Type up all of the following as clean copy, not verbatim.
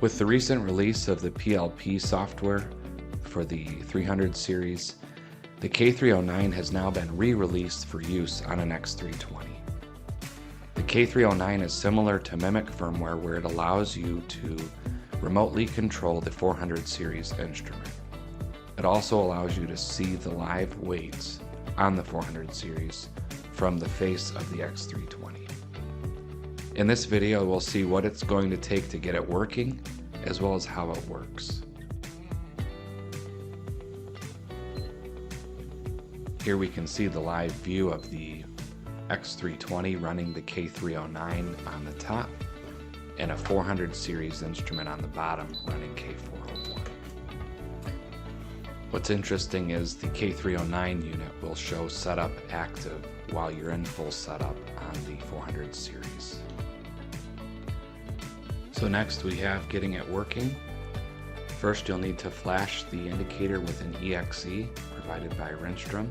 With the recent release of the PLP software for the 300 series, the K309 has now been re-released for use on an X320. The K309 is similar to Mimic firmware, where it allows you to remotely control the 400 series instrument. It also allows you to see the live weights on the 400 series from the face of the X320. In this video, we'll see what it's going to take to get it working, as well as how it works. Here we can see the live view of the X320 running the K309 on the top, and a 400 series instrument on the bottom running K401. What's interesting is the K309 unit will show setup active while you're in full setup on the 400 series. So next we have getting it working. First you'll need to flash the indicator with an EXE provided by Rinstrum.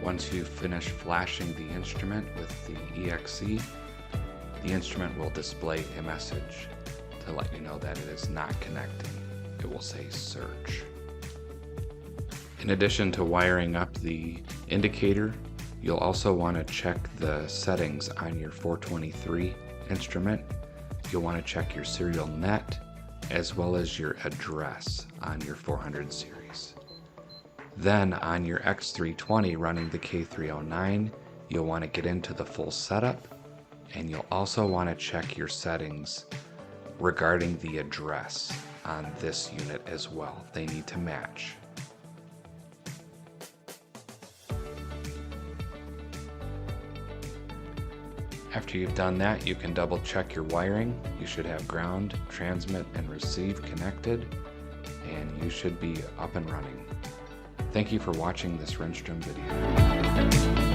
Once you've finished flashing the instrument with the EXE, the instrument will display a message to let you know that it is not connecting. It will say search. In addition to wiring up the indicator, you'll also want to check the settings on your 423 instrument. You'll want to check your serial net as well as your address on your 400 series. Then on your X320 running the K309, you'll want to get into the full setup, and you'll also want to check your settings regarding the address on this unit as well. They need to match. After you've done that, you can double check your wiring. You should have ground, transmit, and receive connected, and you should be up and running. Thank you for watching this Rinstrum video.